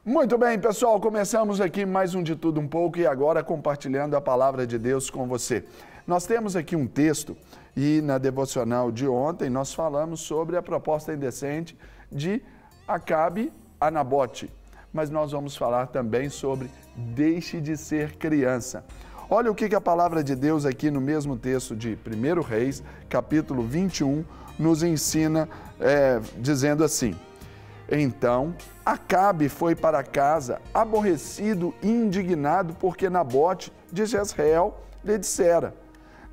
Muito bem, pessoal, começamos aqui mais um De Tudo Um Pouco e agora compartilhando a palavra de Deus com você. Nós temos aqui um texto e na devocional de ontem nós falamos sobre a proposta indecente de Acabe a Nabote, mas nós vamos falar também sobre deixe de ser criança. Olha o que a palavra de Deus aqui no mesmo texto de 1 Reis, capítulo 21, nos ensina dizendo assim: Então Acabe foi para casa aborrecido e indignado porque Nabote de Jezreel lhe dissera: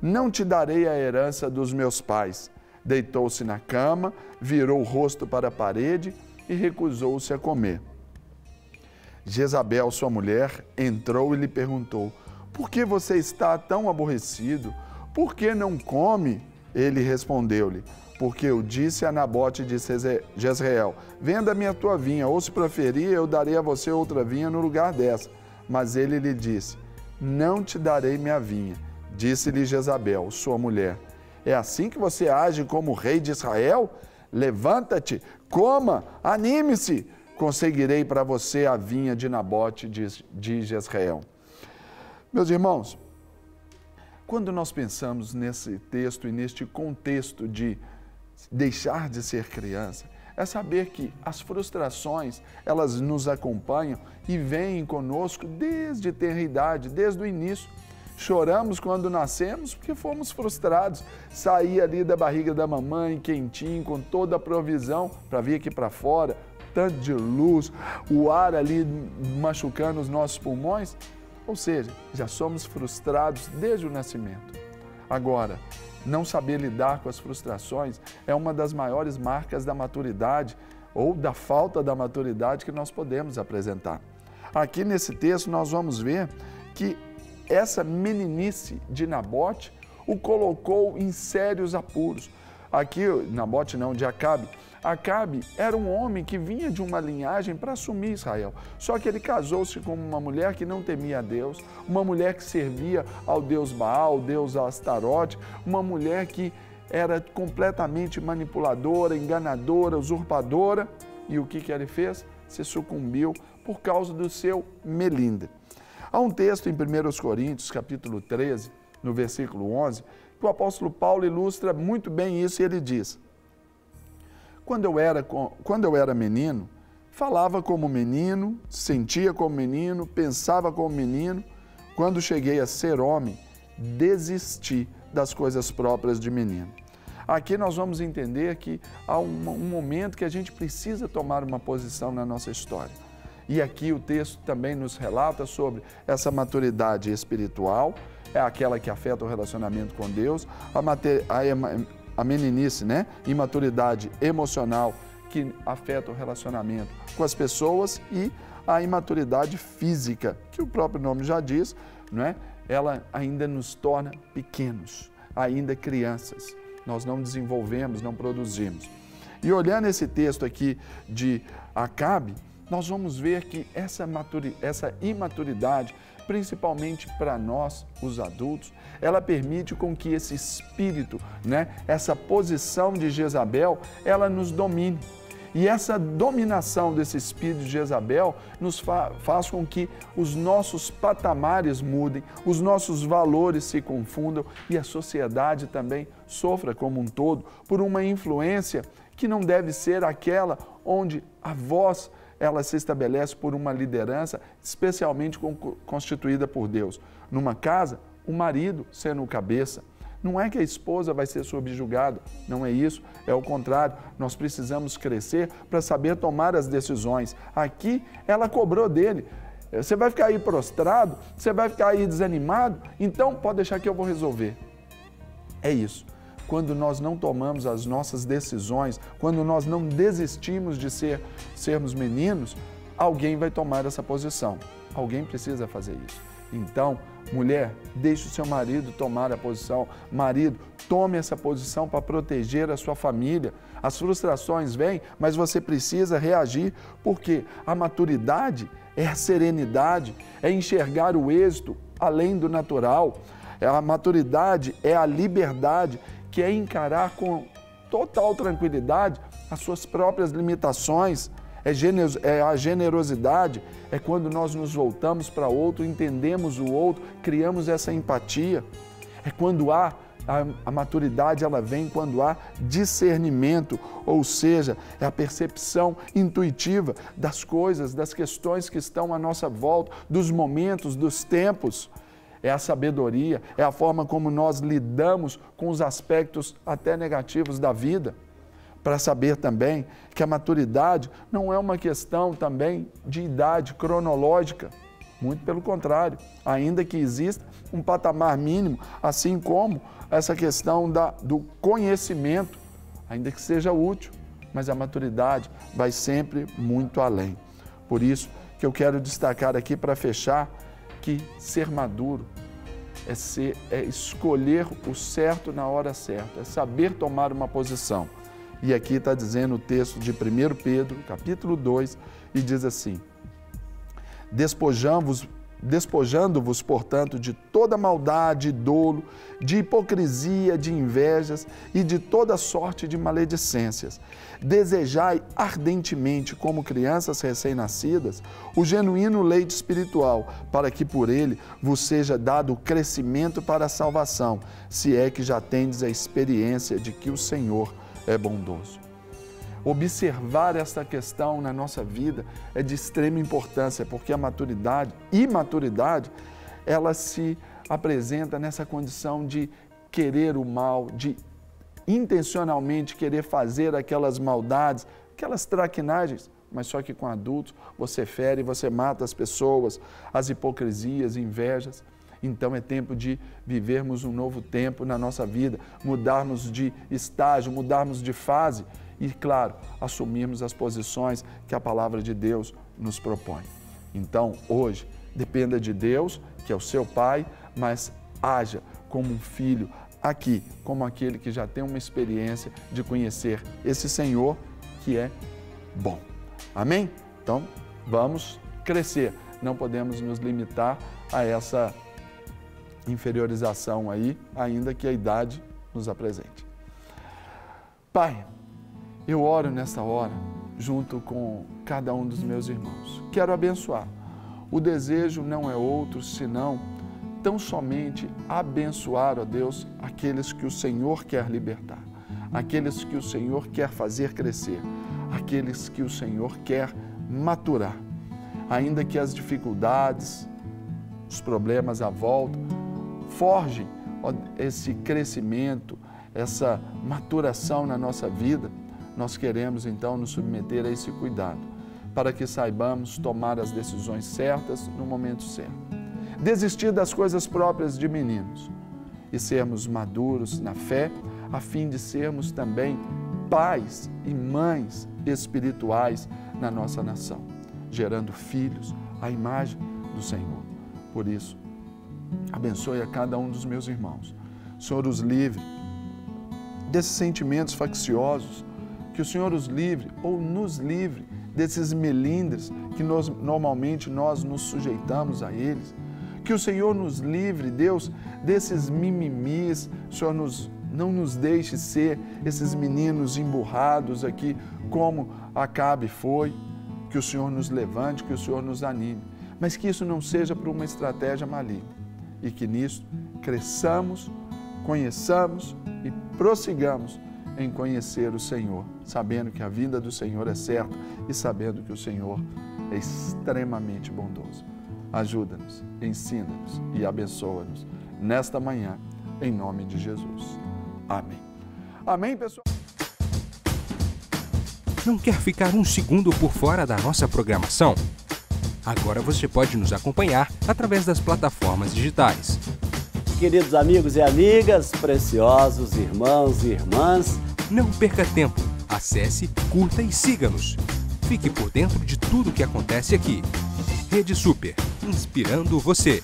Não te darei a herança dos meus pais. Deitou-se na cama, virou o rosto para a parede e recusou-se a comer. Jezabel, sua mulher, entrou e lhe perguntou: Por que você está tão aborrecido? Por que não come? Ele respondeu-lhe: Porque eu disse a Nabote de Jezreel: Venda-me a tua vinha, ou se preferir, eu darei a você outra vinha no lugar dessa. Mas ele lhe disse: Não te darei minha vinha. Disse-lhe Jezabel, sua mulher: É assim que você age como rei de Israel? Levanta-te, coma, anime-se. Conseguirei para você a vinha de Nabote de Jezreel. Meus irmãos, quando nós pensamos nesse texto e neste contexto de deixar de ser criança, é saber que as frustrações, elas nos acompanham e vêm conosco desde tenra idade, desde o início. Choramos quando nascemos porque fomos frustrados. Sair ali da barriga da mamãe, quentinho, com toda a provisão para vir aqui para fora, tanto de luz, o ar ali machucando os nossos pulmões. Ou seja, já somos frustrados desde o nascimento. Agora, não saber lidar com as frustrações é uma das maiores marcas da maturidade ou da falta da maturidade que nós podemos apresentar. Aqui nesse texto nós vamos ver que essa meninice de Nabote o colocou em sérios apuros. Aqui, Nabote não, de Acabe. Acabe era um homem que vinha de uma linhagem para assumir Israel. Só que ele casou-se com uma mulher que não temia a Deus, uma mulher que servia ao deus Baal, ao deus Astarote, uma mulher que era completamente manipuladora, enganadora, usurpadora. E o que ele fez? Se sucumbiu por causa do seu melindre. Há um texto em 1 Coríntios, capítulo 13, no versículo 11, que o apóstolo Paulo ilustra muito bem isso e ele diz: Quando eu era menino, falava como menino, sentia como menino, pensava como menino. Quando cheguei a ser homem, desisti das coisas próprias de menino. Aqui nós vamos entender que há um momento que a gente precisa tomar uma posição na nossa história. E aqui o texto também nos relata sobre essa maturidade espiritual, é aquela que afeta o relacionamento com Deus, a meninice, imaturidade emocional, que afeta o relacionamento com as pessoas, e a imaturidade física, que o próprio nome já diz, ela ainda nos torna pequenos, ainda crianças. Nós não desenvolvemos, não produzimos. E olhando esse texto aqui de Acabe, nós vamos ver que essa imaturidade, principalmente para nós, os adultos, ela permite com que esse espírito, essa posição de Jezabel, ela nos domine. E essa dominação desse espírito de Jezabel nos faz com que os nossos patamares mudem, os nossos valores se confundam e a sociedade também sofra como um todo por uma influência que não deve ser aquela onde a voz ela se estabelece por uma liderança especialmente constituída por Deus. Numa casa, o marido sendo o cabeça. Não é que a esposa vai ser subjugada, não é isso, é o contrário. Nós precisamos crescer para saber tomar as decisões. Aqui, ela cobrou dele. Você vai ficar aí prostrado? Você vai ficar aí desanimado? Então, pode deixar que eu vou resolver. É isso. Quando nós não tomamos as nossas decisões, quando nós não desistimos de sermos meninos, alguém vai tomar essa posição. Alguém precisa fazer isso. Então, mulher, deixe o seu marido tomar a posição. Marido, tome essa posição para proteger a sua família. As frustrações vêm, mas você precisa reagir, porque a maturidade é a serenidade, é enxergar o êxito além do natural. A maturidade é a liberdade, que é encarar com total tranquilidade as suas próprias limitações, A generosidade é quando nós nos voltamos para outro, entendemos o outro, criamos essa empatia. É quando a maturidade ela vem quando há discernimento, ou seja, é a percepção intuitiva das coisas, das questões que estão à nossa volta, dos momentos, dos tempos. É a sabedoria, é a forma como nós lidamos com os aspectos até negativos da vida. Para saber também que a maturidade não é uma questão também de idade cronológica, muito pelo contrário, ainda que exista um patamar mínimo, assim como essa questão do conhecimento, ainda que seja útil, mas a maturidade vai sempre muito além. Por isso que eu quero destacar aqui para fechar que ser maduro é escolher o certo na hora certa, é saber tomar uma posição. E aqui está dizendo o texto de 1 Pedro, capítulo 2, e diz assim: despojando-vos, portanto, de toda maldade e dolo, de hipocrisia, de invejas e de toda sorte de maledicências. Desejai ardentemente, como crianças recém-nascidas, o genuíno leite espiritual, para que por ele vos seja dado o crescimento para a salvação, se é que já tendes a experiência de que o Senhor é bondoso. Observar esta questão na nossa vida é de extrema importância, porque a imaturidade, ela se apresenta nessa condição de querer o mal, de intencionalmente querer fazer aquelas maldades, aquelas traquinagens, mas só que com adultos você fere, você mata as pessoas, as hipocrisias, invejas. Então é tempo de vivermos um novo tempo na nossa vida, mudarmos de estágio, mudarmos de fase e, claro, assumirmos as posições que a palavra de Deus nos propõe. Então, hoje, dependa de Deus, que é o seu Pai, mas haja como um filho aqui, como aquele que já tem uma experiência de conhecer esse Senhor que é bom. Amém? Então, vamos crescer. Não podemos nos limitar a essa inferiorização aí, ainda que a idade nos apresente. Pai, eu oro nesta hora, junto com cada um dos meus irmãos. Quero abençoar. O desejo não é outro, senão tão somente abençoar, ó Deus, aqueles que o Senhor quer libertar, aqueles que o Senhor quer fazer crescer, aqueles que o Senhor quer maturar. Ainda que as dificuldades, os problemas à volta, forjem esse crescimento, essa maturação na nossa vida, nós queremos então nos submeter a esse cuidado, para que saibamos tomar as decisões certas no momento certo. Desistir das coisas próprias de meninos e sermos maduros na fé, a fim de sermos também pais e mães espirituais na nossa nação, gerando filhos à imagem do Senhor. Por isso, abençoe a cada um dos meus irmãos. O Senhor os livre desses sentimentos facciosos, que o Senhor os livre ou nos livre desses melindres que normalmente nós nos sujeitamos a eles. Que o Senhor nos livre, Deus, desses mimimis. O Senhor não nos deixe ser esses meninos emburrados aqui, como Acabe foi. Que o Senhor nos levante, que o Senhor nos anime. Mas que isso não seja por uma estratégia maligna. E que nisso cresçamos, conheçamos e prossigamos em conhecer o Senhor, sabendo que a vinda do Senhor é certa e sabendo que o Senhor é extremamente bondoso. Ajuda-nos, ensina-nos e abençoa-nos nesta manhã, em nome de Jesus. Amém. Amém, pessoal? Não quer ficar um segundo por fora da nossa programação? Agora você pode nos acompanhar através das plataformas digitais. Queridos amigos e amigas, preciosos irmãos e irmãs, não perca tempo. Acesse, curta e siga-nos. Fique por dentro de tudo o que acontece aqui. Rede Super, inspirando você.